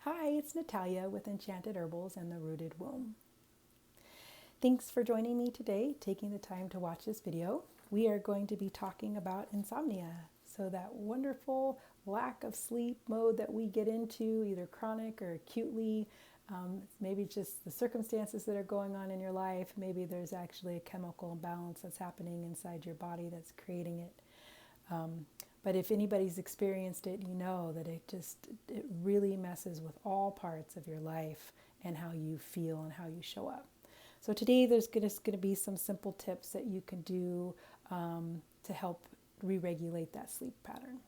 Hi, it's Natalia with Enchanted Herbals and the Rooted Womb. Thanks for joining me today, taking the time to watch this video. We are going to be talking about insomnia. So that wonderful lack of sleep mode that we get into, either chronic or acutely. Maybe just the circumstances that are going on in your life. Maybe there's actually a chemical imbalance that's happening inside your body that's creating it. But if anybody's experienced it, you know that it really messes with all parts of your life and how you feel and how you show up. So today there's just going to be some simple tips that you can do to help re-regulate that sleep pattern.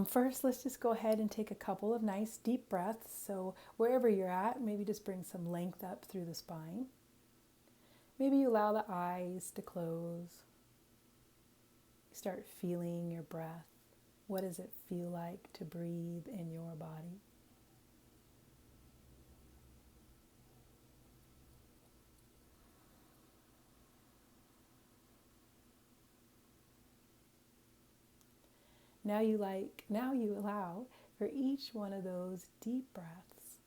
First, let's just go ahead and take a couple of nice deep breaths. So wherever you're at, maybe just bring some length up through the spine. Maybe you allow the eyes to close. Start feeling your breath. What does it feel like to breathe in your body? Now you allow for each one of those deep breaths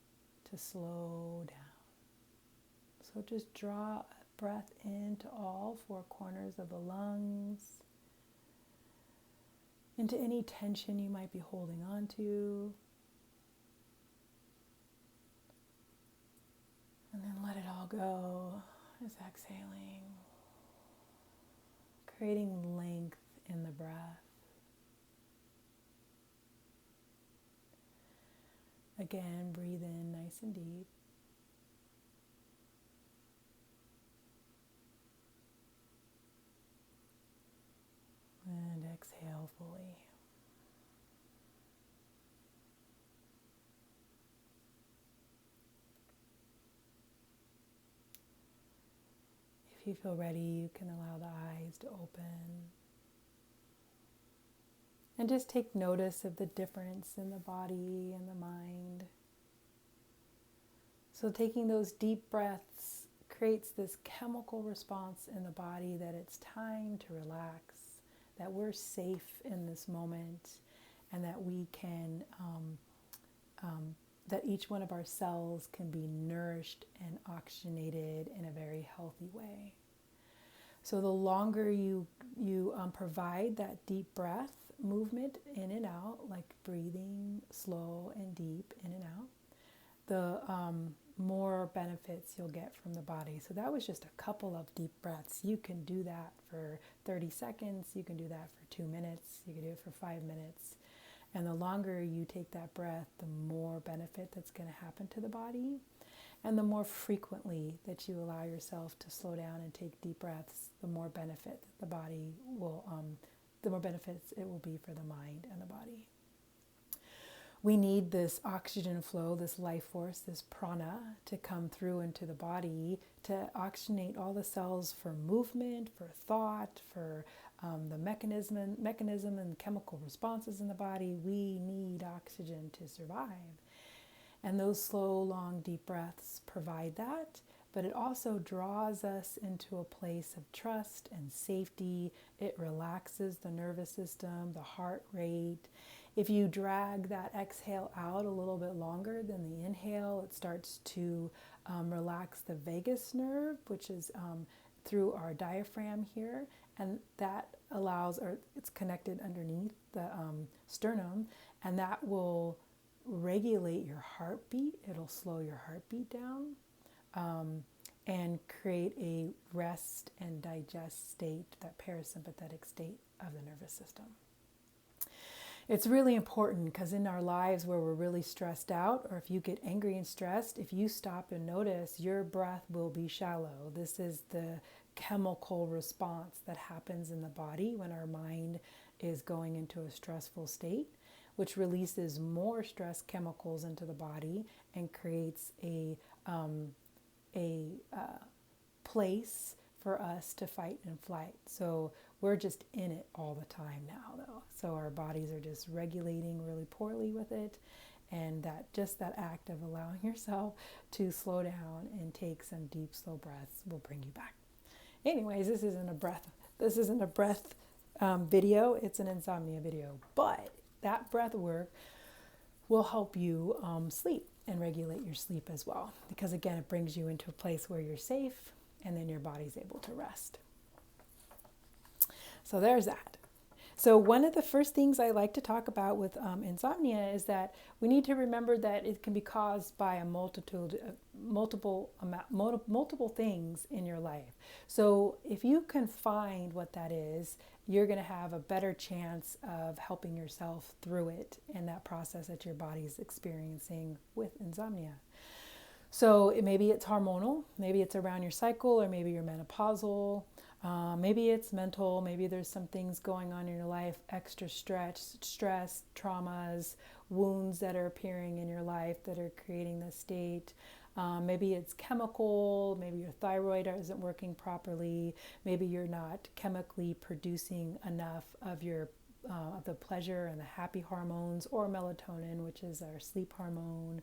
to slow down. So just draw a breath into all four corners of the lungs, into any tension you might be holding on to. And then let it all go. Just exhaling. Creating length in the breath. Again, breathe in nice and deep. And exhale fully. If you feel ready, you can allow the eyes to open. And just take notice of the difference in the body and the mind. So taking those deep breaths creates this chemical response in the body that it's time to relax, that we're safe in this moment, and that we can, that each one of our cells can be nourished and oxygenated in a very healthy way. So the longer you provide that deep breath movement in and out, like breathing slow and deep in and out, the more benefits you'll get from the body. So that was just a couple of deep breaths. You can do that for 30 seconds. You can do that for 2 minutes. You can do it for 5 minutes. And the longer you take that breath, the more benefit that's going to happen to the body. And the more frequently that you allow yourself to slow down and take deep breaths, the more benefit the body will, the more benefits it will be for the mind and the body. We need this oxygen flow, this life force, this prana to come through into the body to oxygenate all the cells for movement, for thought, for the mechanism and chemical responses in the body. We need oxygen to survive. And those slow, long, deep breaths provide that, but it also draws us into a place of trust and safety. It relaxes the nervous system, the heart rate. If you drag that exhale out a little bit longer than the inhale, it starts to relax the vagus nerve, which is through our diaphragm here, and that allows, or it's connected underneath the sternum, and that will regulate your heartbeat. It'll slow your heartbeat down and create a rest and digest state, that parasympathetic state of the nervous system. It's really important because in our lives where we're really stressed out, or if you get angry and stressed, if you stop and notice, your breath will be shallow. This is the chemical response that happens in the body when our mind is going into a stressful state, which releases more stress chemicals into the body and creates a place for us to fight and flight. So we're just in it all the time now, though. So our bodies are just regulating really poorly with it. And that act of allowing yourself to slow down and take some deep, slow breaths will bring you back. Anyways, this isn't a breath video. It's an insomnia video. But that breath work will help you sleep and regulate your sleep as well. Because again, it brings you into a place where you're safe and then your body's able to rest. So there's that. So one of the first things I like to talk about with insomnia is that we need to remember that it can be caused by a multiple things in your life. So if you can find what that is, you're going to have a better chance of helping yourself through it in that process that your body is experiencing with insomnia. So maybe it's hormonal, maybe it's around your cycle, or maybe you're menopausal. Maybe it's mental, maybe there's some things going on in your life, extra stress, traumas, wounds that are appearing in your life that are creating this state. Maybe it's chemical, maybe your thyroid isn't working properly, maybe you're not chemically producing enough of your of the pleasure and the happy hormones, or melatonin, which is our sleep hormone.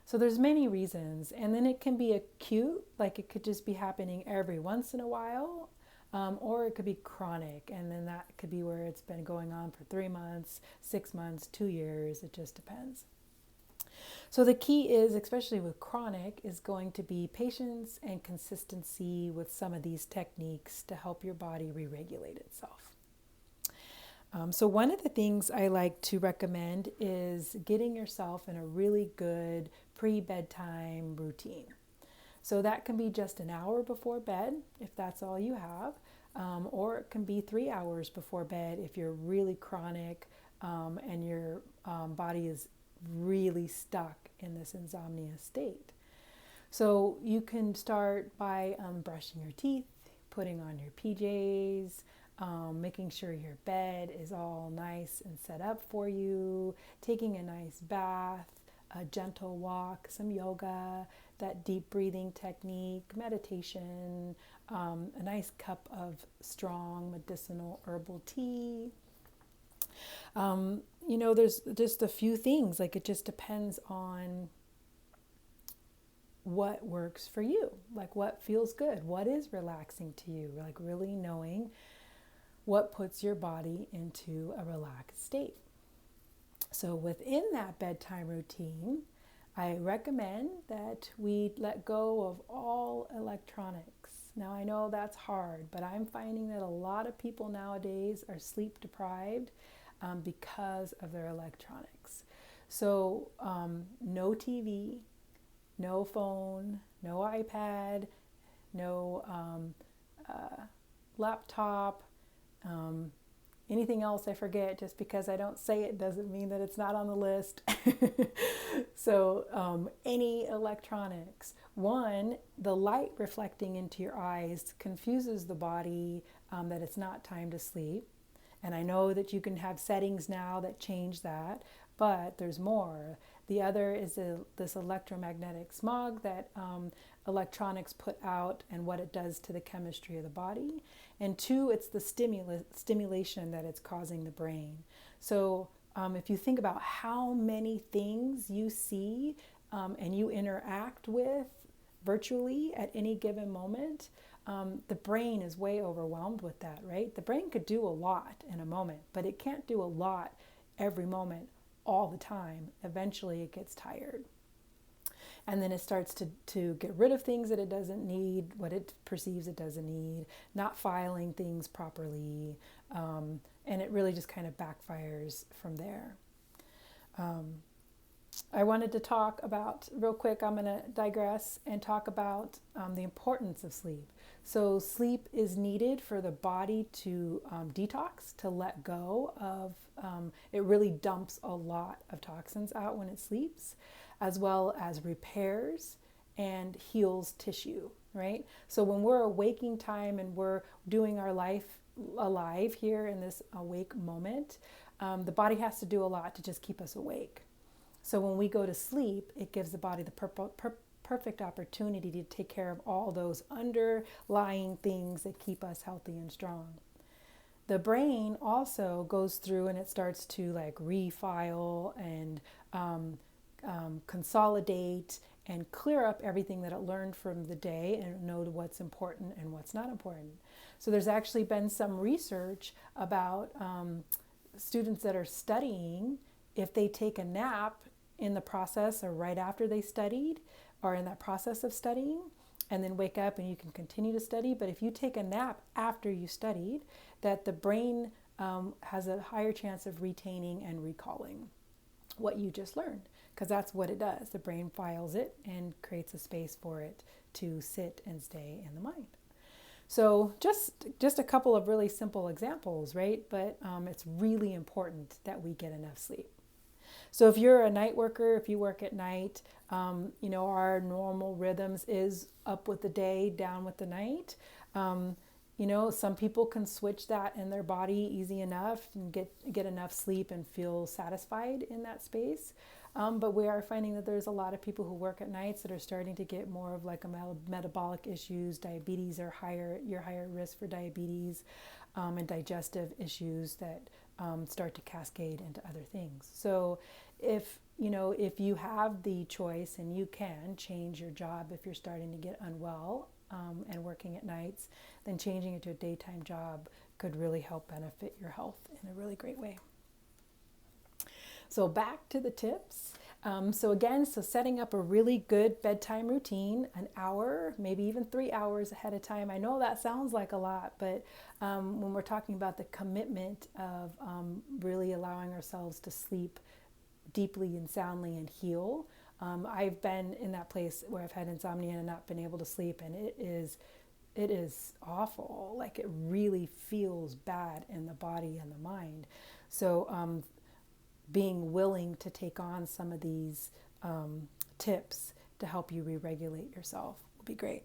So there's many reasons, and then it can be acute, like it could just be happening every once in a while, or it could be chronic, and then that could be where it's been going on for 3 months, 6 months, 2 years, it just depends. So the key is, especially with chronic, is going to be patience and consistency with some of these techniques to help your body re-regulate itself. So one of the things I like to recommend is getting yourself in a really good pre-bedtime routine. So that can be just an hour before bed, if that's all you have, or it can be 3 hours before bed if you're really chronic and your body is really stuck in this insomnia state. So you can start by brushing your teeth, putting on your PJs, making sure your bed is all nice and set up for you, taking a nice bath, a gentle walk, some yoga, that deep breathing technique, meditation, a nice cup of strong medicinal herbal tea. There's just a few things, like it just depends on what works for you, like what feels good, what is relaxing to you, like really knowing what puts your body into a relaxed state. So within that bedtime routine, I recommend that we let go of all electronics. Now I know that's hard, but I'm finding that a lot of people nowadays are sleep deprived because of their electronics. So no TV, no phone, no iPad, no laptop, anything else I forget. Just because I don't say it doesn't mean that it's not on the list. So any electronics. One, the light reflecting into your eyes confuses the body that it's not time to sleep. And I know that you can have settings now that change that, but there's more. The other is this electromagnetic smog that electronics put out and what it does to the chemistry of the body. And two, it's the stimulation that it's causing the brain. So if you think about how many things you see and you interact with virtually at any given moment, the brain is way overwhelmed with that, right? The brain could do a lot in a moment, but it can't do a lot every moment all the time. Eventually it gets tired. And then it starts to get rid of things that it doesn't need, what it perceives it doesn't need, not filing things properly, and it really just kind of backfires from there. I wanted to talk about, real quick, I'm going to digress and talk about the importance of sleep. So sleep is needed for the body to detox, to let go of, it really dumps a lot of toxins out when it sleeps, as well as repairs and heals tissue, right? So when we're awaking time and we're doing our life alive here in this awake moment, the body has to do a lot to just keep us awake. So when we go to sleep, it gives the body the perfect opportunity to take care of all those underlying things that keep us healthy and strong. The brain also goes through and it starts to like refile and consolidate and clear up everything that it learned from the day and know what's important and what's not important. So there's actually been some research about students that are studying if they take a nap in the process or right after they studied or in that process of studying, and then wake up and you can continue to study. But if you take a nap after you studied, that the brain has a higher chance of retaining and recalling what you just learned, because that's what it does. The brain files it and creates a space for it to sit and stay in the mind. So just a couple of really simple examples, right? But it's really important that we get enough sleep. So if you're a night worker, if you work at night, our normal rhythms is up with the day, down with the night. Some people can switch that in their body easy enough and get enough sleep and feel satisfied in that space. But we are finding that there's a lot of people who work at nights that are starting to get more of like a metabolic issues, diabetes, or you're higher risk for diabetes, and digestive issues that start to cascade into other things. So if you have the choice and you can change your job if you're starting to get unwell and working at nights, then changing it to a daytime job could really help benefit your health in a really great way. So back to the tips. So setting up a really good bedtime routine, an hour, maybe even 3 hours ahead of time. I know that sounds like a lot, but when we're talking about the commitment of really allowing ourselves to sleep deeply and soundly and heal, I've been in that place where I've had insomnia and not been able to sleep, and it is awful. Like, it really feels bad in the body and the mind. So being willing to take on some of these tips to help you re-regulate yourself will be great.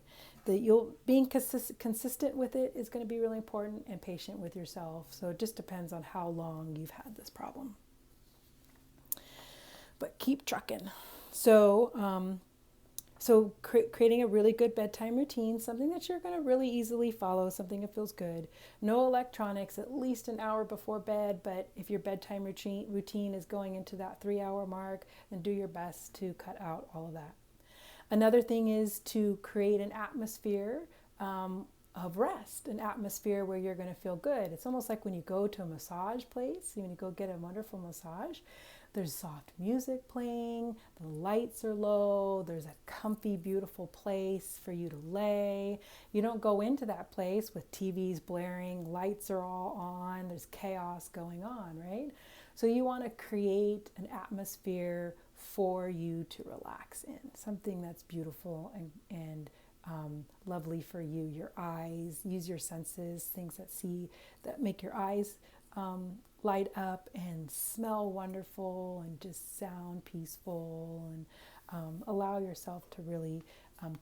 Being consistent with it is going to be really important, and patient with yourself. So it just depends on how long you've had this problem. But keep trucking. So creating a really good bedtime routine, something that you're going to really easily follow, something that feels good. No electronics, at least an hour before bed. But if your bedtime routine is going into that 3-hour mark, then do your best to cut out all of that. Another thing is to create an atmosphere of rest, an atmosphere where you're going to feel good. It's almost like when you go to a massage place, when you go get a wonderful massage, there's soft music playing, the lights are low, there's a comfy, beautiful place for you to lay. You don't go into that place with TVs blaring, lights are all on, there's chaos going on, right? So you want to create an atmosphere for you to relax in, something that's beautiful and lovely for you. Your eyes, use your senses, things that make your eyes light up and smell wonderful and just sound peaceful, and allow yourself to really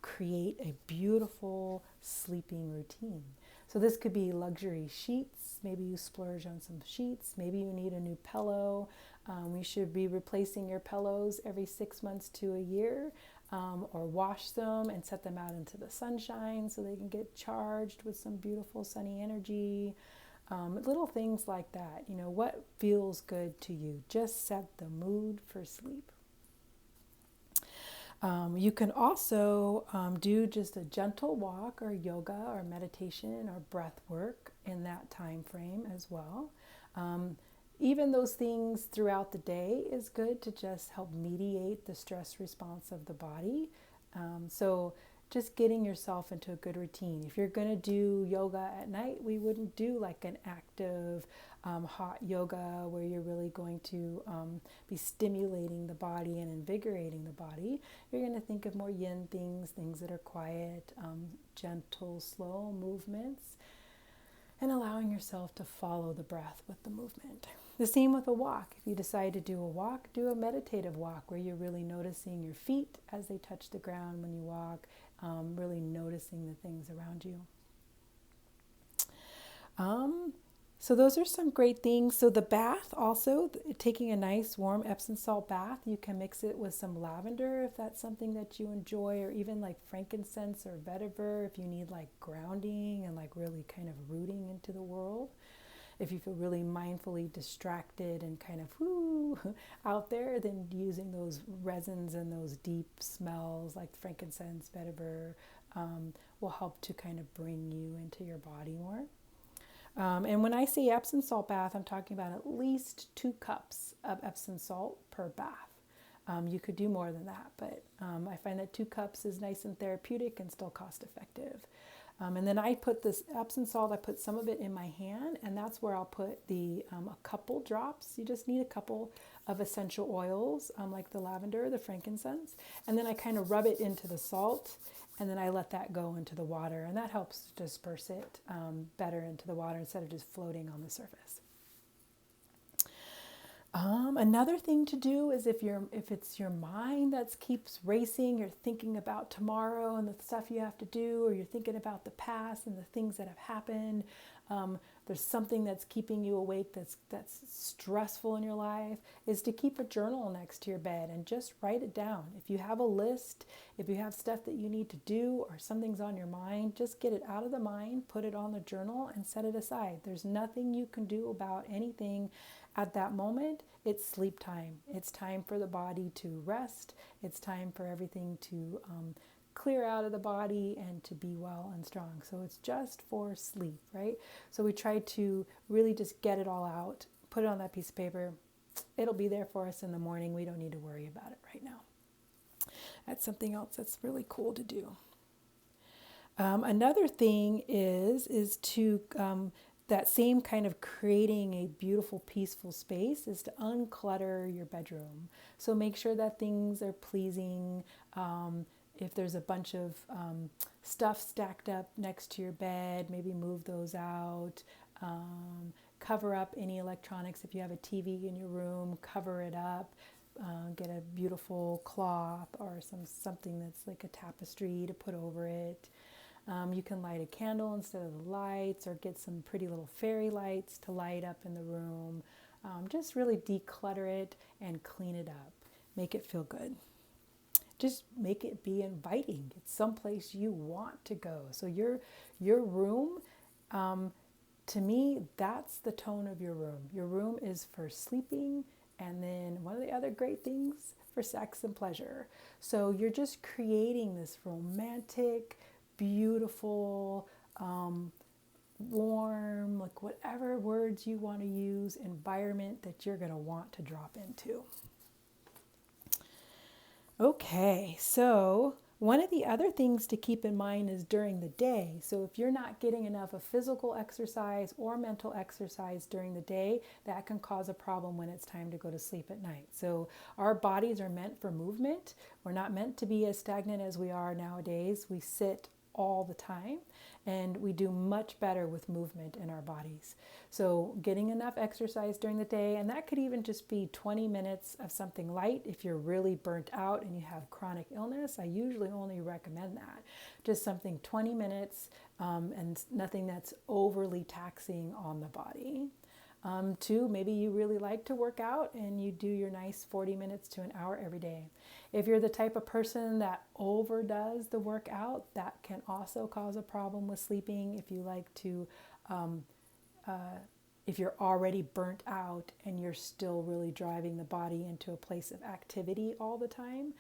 create a beautiful sleeping routine. So this could be luxury sheets. Maybe you splurge on some sheets. Maybe you need a new pillow. You should be replacing your pillows every 6 months to a year, or wash them and set them out into the sunshine so they can get charged with some beautiful sunny energy. Little things like that. What feels good to you? Just set the mood for sleep. You can also do just a gentle walk or yoga or meditation or breath work in that time frame as well. Even those things throughout the day is good to just help mediate the stress response of the body. So just getting yourself into a good routine. If you're going to do yoga at night, we wouldn't do like an active hot yoga where you're really going to be stimulating the body and invigorating the body. You're going to think of more yin things that are quiet, gentle, slow movements, and allowing yourself to follow the breath with the movement. The same with a walk. If you decide to do a walk, do a meditative walk where you're really noticing your feet as they touch the ground when you walk, really noticing the things around you. So those are some great things. So the bath also, taking a nice warm Epsom salt bath, you can mix it with some lavender if that's something that you enjoy, or even like frankincense or vetiver if you need like grounding and like really kind of rooting into the world. If you feel really mindfully distracted and kind of out there, then using those resins and those deep smells like frankincense, vetiver will help to kind of bring you into your body more. And when I say Epsom salt bath, I'm talking about at least 2 cups of Epsom salt per bath. You could do more than that, but I find that 2 cups is nice and therapeutic and still cost effective. And then I put this Epsom salt, I put some of it in my hand, and that's where I'll put a couple drops. You just need a couple of essential oils, like the lavender, the frankincense, and then I kind of rub it into the salt, and then I let that go into the water, and that helps disperse it better into the water instead of just floating on the surface. Another thing to do is if it's your mind that keeps racing, you're thinking about tomorrow and the stuff you have to do, or you're thinking about the past and the things that have happened. There's something that's keeping you awake that's stressful in your life, is to keep a journal next to your bed and just write it down. If you have a list, if you have stuff that you need to do or something's on your mind, just get it out of the mind, put it on the journal and set it aside. There's nothing you can do about anything at that moment. It's sleep time. It's time for the body to rest. It's time for everything to clear out of the body and to be well and strong. So it's just for sleep, right? So we try to really just get it all out, put it on that piece of paper. It'll be there for us in the morning. We don't need to worry about it right now. That's something else that's really cool to do. Another thing is to that same kind of creating a beautiful, peaceful space is to unclutter your bedroom. So make sure that things are pleasing. If there's a bunch of stuff stacked up next to your bed, maybe move those out. Cover up any electronics. If you have a TV in your room, cover it up. Get a beautiful cloth or something that's like a tapestry to put over it. You can light a candle instead of the lights, or get some pretty little fairy lights to light up in the room. Just really declutter it and clean it up. Make it feel good. Just make it be inviting. It's someplace you want to go. So your room, to me, that's the tone of your room. Your room is for sleeping, and then one of the other great things, for sex and pleasure. So you're just creating this romantic, beautiful, warm, like whatever words you want to use, environment that you're going to want to drop into. Okay, so one of the other things to keep in mind is during the day. So if you're not getting enough of physical exercise or mental exercise during the day, that can cause a problem when it's time to go to sleep at night. So our bodies are meant for movement. We're not meant to be as stagnant as we are nowadays. We sit all the time, and we do much better with movement in our bodies. So getting enough exercise during the day, and that could even just be 20 minutes of something light. If you're really burnt out and you have chronic illness, I usually only recommend that. Just something 20 minutes and nothing that's overly taxing on the body. 2, maybe you really like to work out and you do your nice 40 minutes to an hour every day. If you're the type of person that overdoes the workout, that can also cause a problem with sleeping. If you like to, if you're already burnt out and you're still really driving the body into a place of activity all the time,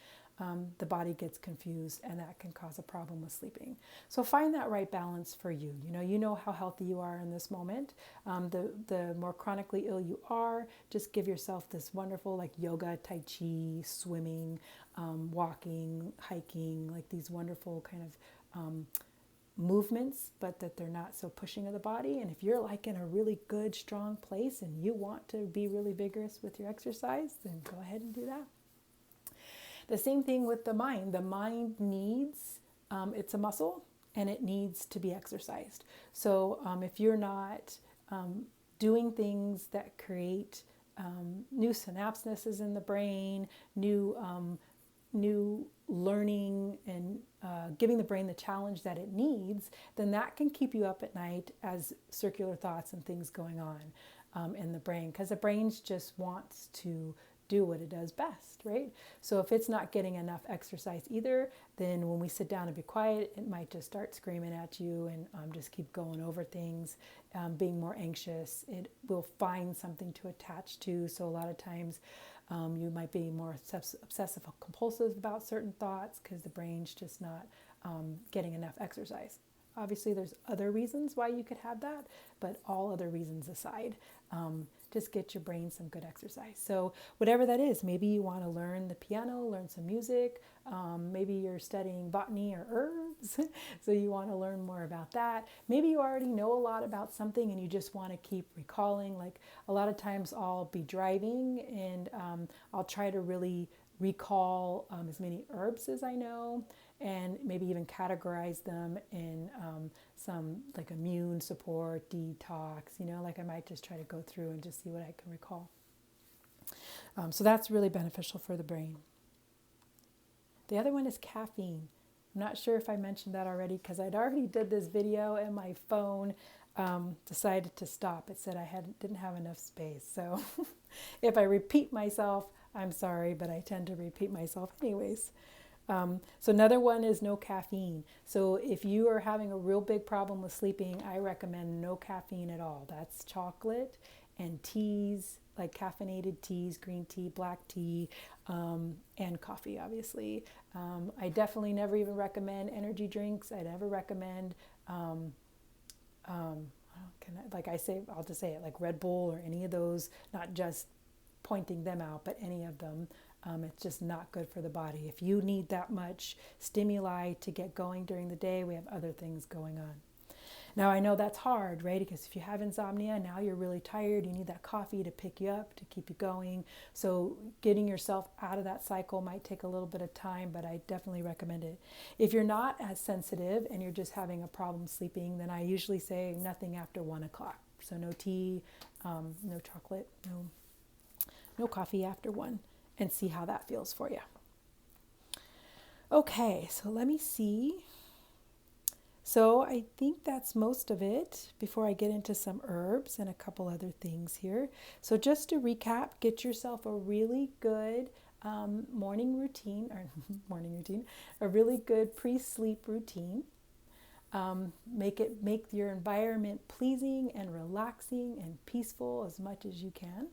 the body gets confused, and that can cause a problem with sleeping. So find that right balance for you. You know how healthy you are in this moment. The more chronically ill you are, just give yourself this wonderful, like yoga, tai chi, swimming, walking, hiking, like these wonderful kind of movements, but that they're not so pushing of the body. And if you're like in a really good, strong place and you want to be really vigorous with your exercise, then go ahead and do that. The same thing with the mind. The mind needs, it's a muscle, and it needs to be exercised. So if you're not doing things that create new synapses in the brain, new learning, and giving the brain the challenge that it needs, then that can keep you up at night as circular thoughts and things going on in the brain, because the brain just wants to do what it does best, right? So if it's not getting enough exercise either, then when we sit down and be quiet, it might just start screaming at you and just keep going over things, being more anxious. It will find something to attach to. So a lot of times you might be more obsessive compulsive about certain thoughts because the brain's just not getting enough exercise. Obviously, there's other reasons why you could have that, but all other reasons aside, just get your brain some good exercise. So whatever that is, maybe you want to learn the piano, learn some music. Maybe you're studying botany or herbs, so you want to learn more about that. Maybe you already know a lot about something and you just want to keep recalling. Like a lot of times I'll be driving and I'll try to really recall as many herbs as I know, and maybe even categorize them in some like immune support, detox, like I might just try to go through and just see what I can recall. So that's really beneficial for the brain. The other one is caffeine. I'm not sure if I mentioned that already because I'd already did this video and my phone decided to stop. It said I didn't have enough space. So if I repeat myself, I'm sorry, but I tend to repeat myself anyways. So another one is no caffeine. So if you are having a real big problem with sleeping, I recommend no caffeine at all. That's chocolate and teas, like caffeinated teas, green tea, black tea, and coffee, obviously. I definitely never even recommend energy drinks. I never recommend, I'll just say it, like Red Bull or any of those, not just pointing them out, but any of them. It's just not good for the body. If you need that much stimuli to get going during the day, we have other things going on. Now, I know that's hard, right? Because if you have insomnia, now you're really tired, you need that coffee to pick you up, to keep you going. So getting yourself out of that cycle might take a little bit of time, but I definitely recommend it. If you're not as sensitive and you're just having a problem sleeping, then I usually say nothing after 1 o'clock. So no tea, no chocolate, no coffee after 1, and see how that feels for you. Okay, so let me see. So I think that's most of it before I get into some herbs and a couple other things here. So just to recap, get yourself a really good morning routine, a really good pre-sleep routine. Make your environment pleasing and relaxing and peaceful as much as you can.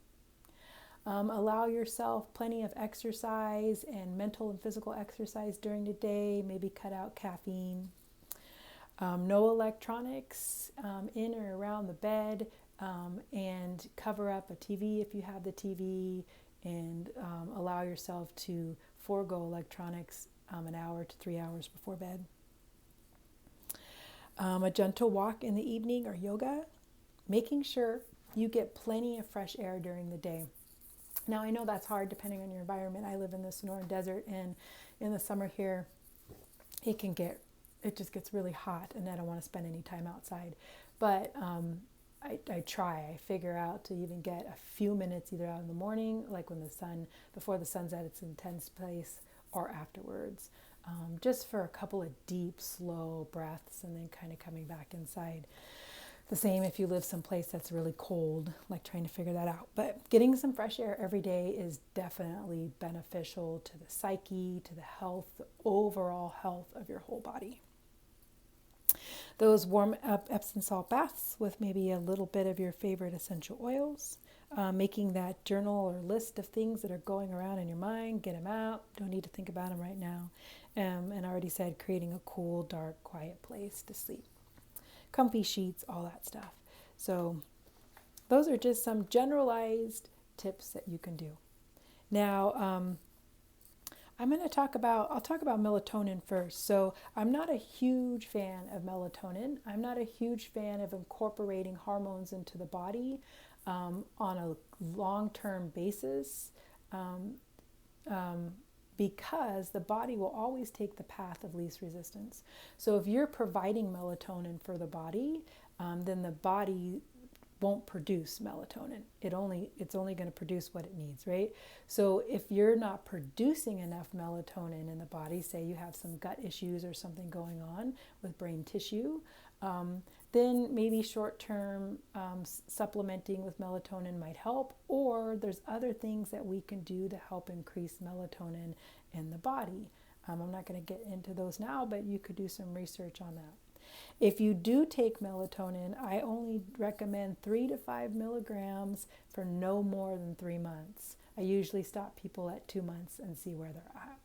Allow yourself plenty of exercise and mental and physical exercise during the day. Maybe cut out caffeine. No electronics in or around the bed, and cover up a TV if you have the TV, and allow yourself to forego electronics an hour to 3 hours before bed. A gentle walk in the evening or yoga, making sure you get plenty of fresh air during the day. Now, I know that's hard depending on your environment. I live in the Sonoran Desert, and in the summer here, it just gets really hot, and I don't want to spend any time outside. But I figure out to even get a few minutes either out in the morning, like before the sun's at its intense place, or afterwards, just for a couple of deep, slow breaths, and then kind of coming back inside. The same if you live someplace that's really cold, like trying to figure that out. But getting some fresh air every day is definitely beneficial to the psyche, to the health, the overall health of your whole body. Those warm up Epsom salt baths with maybe a little bit of your favorite essential oils, making that journal or list of things that are going around in your mind, get them out, don't need to think about them right now. And I already said creating a cool, dark, quiet place to sleep. Comfy sheets, all that stuff. So those are just some generalized tips that you can do. Now, I'll talk about melatonin first. So I'm not a huge fan of melatonin. I'm not a huge fan of incorporating hormones into the body on a long-term basis because the body will always take the path of least resistance. So if you're providing melatonin for the body, then the body won't produce melatonin. It's only going to produce what it needs, right? So if you're not producing enough melatonin in the body, say you have some gut issues or something going on with brain tissue, then maybe short-term supplementing with melatonin might help, or there's other things that we can do to help increase melatonin in the body. I'm not going to get into those now, but you could do some research on that. If you do take melatonin, I only recommend 3 to 5 milligrams for no more than 3 months. I usually stop people at 2 months and see where they're at.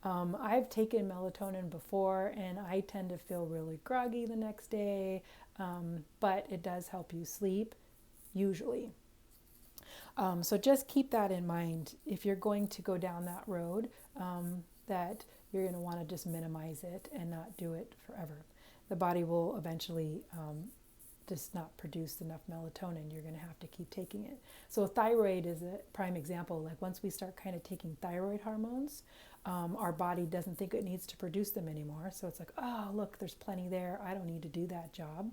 I've taken melatonin before and I tend to feel really groggy the next day, but it does help you sleep, usually. So just keep that in mind if you're going to go down that road, that you're going to want to just minimize it and not do it forever. The body will eventually just not produce enough melatonin. You're going to have to keep taking it. So thyroid is a prime example. Like once we start kind of taking thyroid hormones, our body doesn't think it needs to produce them anymore. So it's like, oh, look, there's plenty there. I don't need to do that job.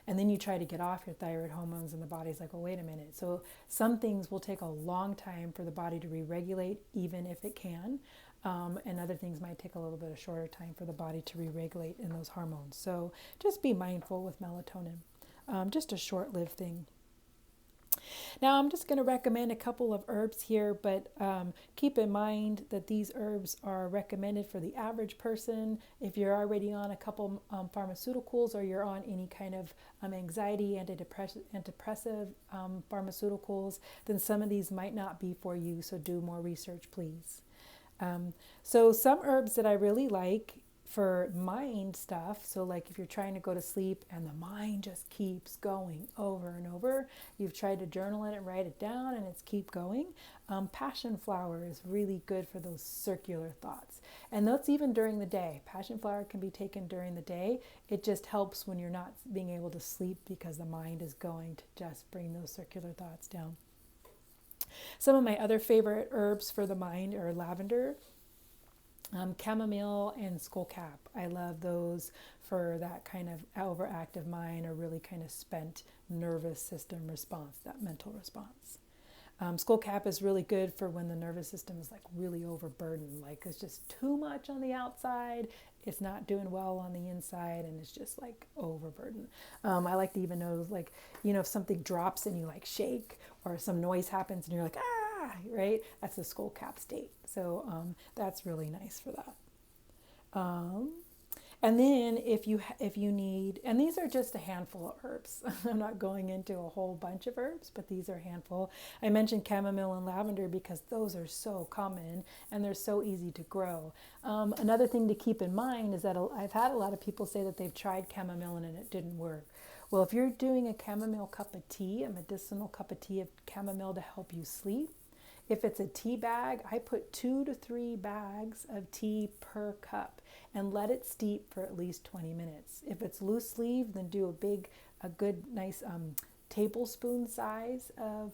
And then you try to get off your thyroid hormones and the body's like, oh, wait a minute. So some things will take a long time for the body to re-regulate, even if it can. And other things might take a little bit of shorter time for the body to re-regulate in those hormones. So just be mindful with melatonin. Just a short-lived thing. Now I'm just going to recommend a couple of herbs here, but keep in mind that these herbs are recommended for the average person. If you're already on a couple pharmaceuticals or you're on any kind of anxiety, antidepressive pharmaceuticals, then some of these might not be for you, so do more research, please. So some herbs that I really like for mind stuff, so like if you're trying to go to sleep and the mind just keeps going over and over, you've tried to journal it and write it down and it's keep going, passion flower is really good for those circular thoughts. And that's even during the day. Passion flower can be taken during the day. It just helps when you're not being able to sleep because the mind is going to just bring those circular thoughts down. Some of my other favorite herbs for the mind are lavender, chamomile, and skullcap. I love those for that kind of overactive mind or really kind of spent nervous system response, that mental response. Skullcap is really good for when the nervous system is like really overburdened, like it's just too much on the outside, it's not doing well on the inside, and it's just like overburdened. I like to even know, like, if something drops and you like shake, or some noise happens and you're like, ah, right? That's the skullcap state. So that's really nice for that. And then if you need, and these are just a handful of herbs. I'm not going into a whole bunch of herbs, but these are a handful. I mentioned chamomile and lavender because those are so common and they're so easy to grow. Another thing to keep in mind is that I've had a lot of people say that they've tried chamomile and it didn't work. Well, if you're doing a chamomile cup of tea, a medicinal cup of tea of chamomile to help you sleep, if it's a tea bag, I put 2 to 3 bags of tea per cup and let it steep for at least 20 minutes. If it's loose leaf, then do a good, nice tablespoon size of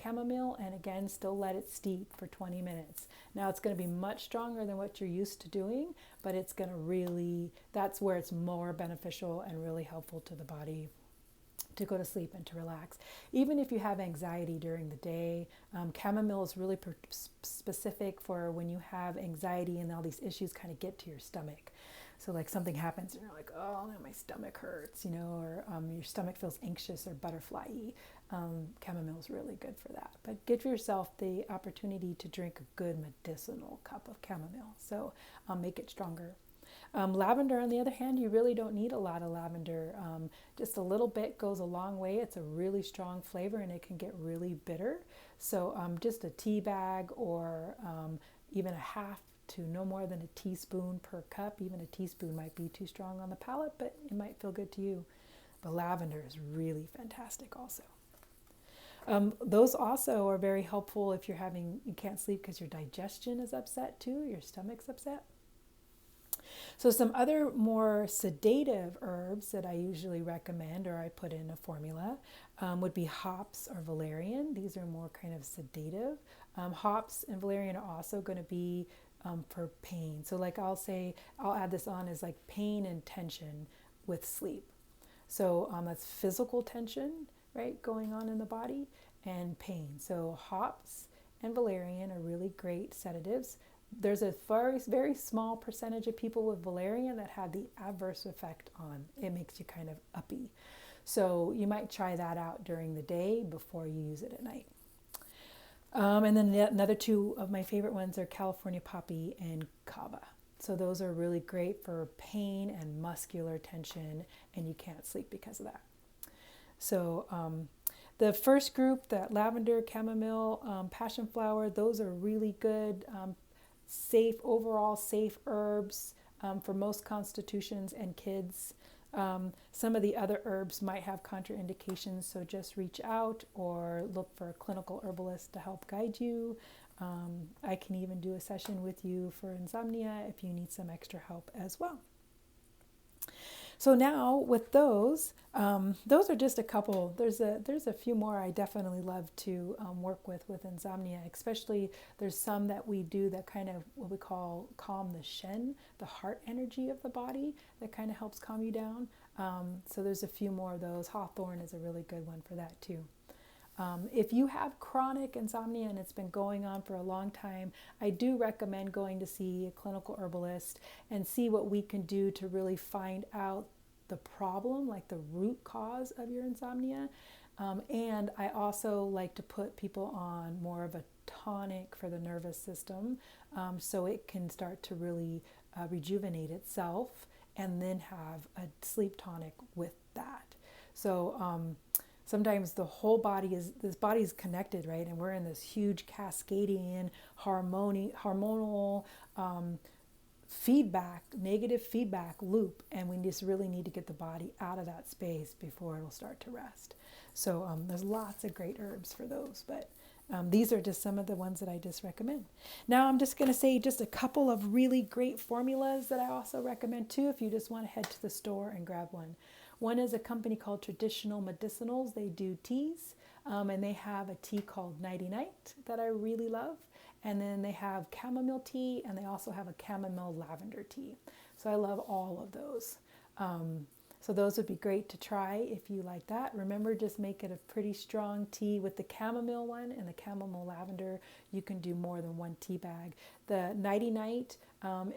chamomile, and again, still let it steep for 20 minutes. Now it's going to be much stronger than what you're used to doing, but it's going to really, that's where it's more beneficial and really helpful to the body to go to sleep and to relax. Even if you have anxiety during the day, chamomile is really specific for when you have anxiety and all these issues kind of get to your stomach. So like something happens and you're like, oh, no, my stomach hurts, or your stomach feels anxious or butterfly-y. Chamomile is really good for that. But give yourself the opportunity to drink a good medicinal cup of chamomile. So make it stronger. Lavender, on the other hand, you really don't need a lot of lavender. Just a little bit goes a long way. It's a really strong flavor and it can get really bitter. So just a tea bag or even a half to no more than a teaspoon per cup. Even a teaspoon might be too strong on the palate, but it might feel good to you. But lavender is really fantastic also. Those also are very helpful if you can't sleep because your digestion is upset too, your stomach's upset. So some other more sedative herbs that I usually recommend or I put in a formula would be hops or valerian. These are more kind of sedative. Hops and valerian are also going to be for pain. So like I'll add this on as like pain and tension with sleep. So that's physical tension, right, going on in the body, and pain. So hops and valerian are really great sedatives. There's a very, very small percentage of people with valerian that have the adverse effect on. It makes you kind of uppy. So you might try that out during the day before you use it at night. And then another two of my favorite ones are California poppy and kava. So those are really great for pain and muscular tension, and you can't sleep because of that. So the first group, that lavender, chamomile, passion flower, those are really good safe, overall safe herbs for most constitutions and kids. Some of the other herbs might have contraindications, so just reach out or look for a clinical herbalist to help guide you. I can even do a session with you for insomnia if you need some extra help as well. So now with those are just a couple. There's a few more I definitely love to work with insomnia. Especially there's some that we do that kind of what we call calm the shen, the heart energy of the body, that kind of helps calm you down. So there's a few more of those. Hawthorn is a really good one for that too. If you have chronic insomnia and it's been going on for a long time, I do recommend going to see a clinical herbalist and see what we can do to really find out the problem, like the root cause of your insomnia. And I also like to put people on more of a tonic for the nervous system, so it can start to really rejuvenate itself, and then have a sleep tonic with that. So sometimes the whole body is connected, right? And we're in this huge cascading hormonal feedback, negative feedback loop, and we just really need to get the body out of that space before it'll start to rest. So there's lots of great herbs for those, but these are just some of the ones that I just recommend. Now I'm just going to say just a couple of really great formulas that I also recommend too, if you just want to head to the store and grab one. One is a company called Traditional Medicinals. They do teas, and they have a tea called Nighty Night that I really love. And then they have chamomile tea, and they also have a chamomile lavender tea. So I love all of those. So those would be great to try if you like that. Remember, just make it a pretty strong tea. With the chamomile one and the chamomile lavender, you can do more than one tea bag. The Nighty Night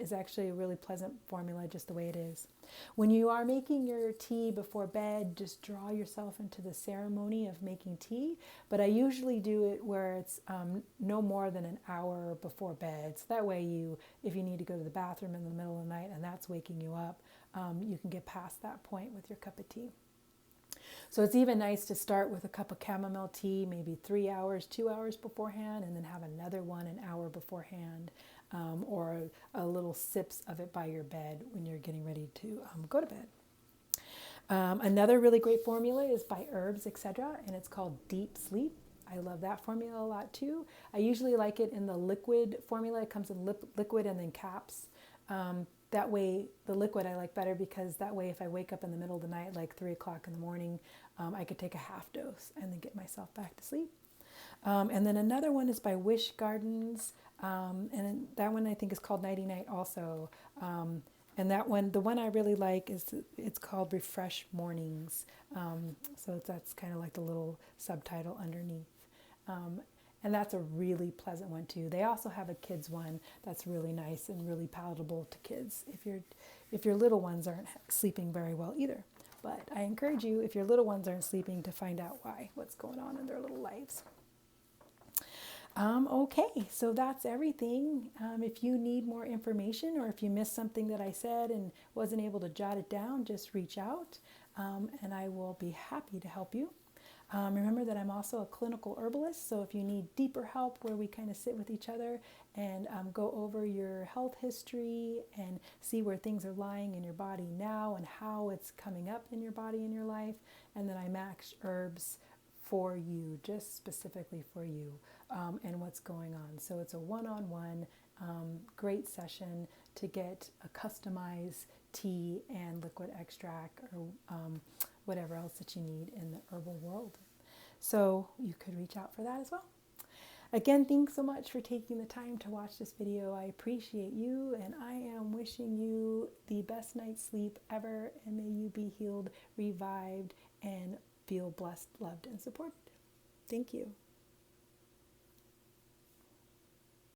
is actually a really pleasant formula just the way it is. When you are making your tea before bed, just draw yourself into the ceremony of making tea. But I usually do it where it's no more than an hour before bed. So that way if you need to go to the bathroom in the middle of the night and that's waking you up, you can get past that point with your cup of tea. So it's even nice to start with a cup of chamomile tea, maybe 3 hours, 2 hours beforehand, and then have another one an hour beforehand, or a little sips of it by your bed when you're getting ready to go to bed. Another really great formula is by Herbs, etc., and it's called Deep Sleep. I love that formula a lot too. I usually like it in the liquid formula. It comes in liquid and then caps. That way, the liquid I like better, because that way if I wake up in the middle of the night, like 3 o'clock in the morning, I could take a half dose and then get myself back to sleep. And then another one is by Wish Gardens, and that one I think is called Nighty Night also. And that one, the one I really like it's called Refresh Mornings. So that's kind of like the little subtitle underneath. And that's a really pleasant one too. They also have a kids one that's really nice and really palatable to kids if your little ones aren't sleeping very well either. But I encourage you, if your little ones aren't sleeping, to find out what's going on in their little lives. Okay, so that's everything. If you need more information, or if you missed something that I said and wasn't able to jot it down, just reach out, and I will be happy to help you. Remember that I'm also a clinical herbalist, so if you need deeper help where we kind of sit with each other and go over your health history and see where things are lying in your body now and how it's coming up in your body in your life, and then I match herbs for you, just specifically for you, and what's going on. So it's a one-on-one great session to get a customized tea and liquid extract, or whatever else that you need in the herbal world. So you could reach out for that as well. Again, thanks so much for taking the time to watch this video. I appreciate you, and I am wishing you the best night's sleep ever, and may you be healed, revived, and feel blessed, loved, and supported. Thank you.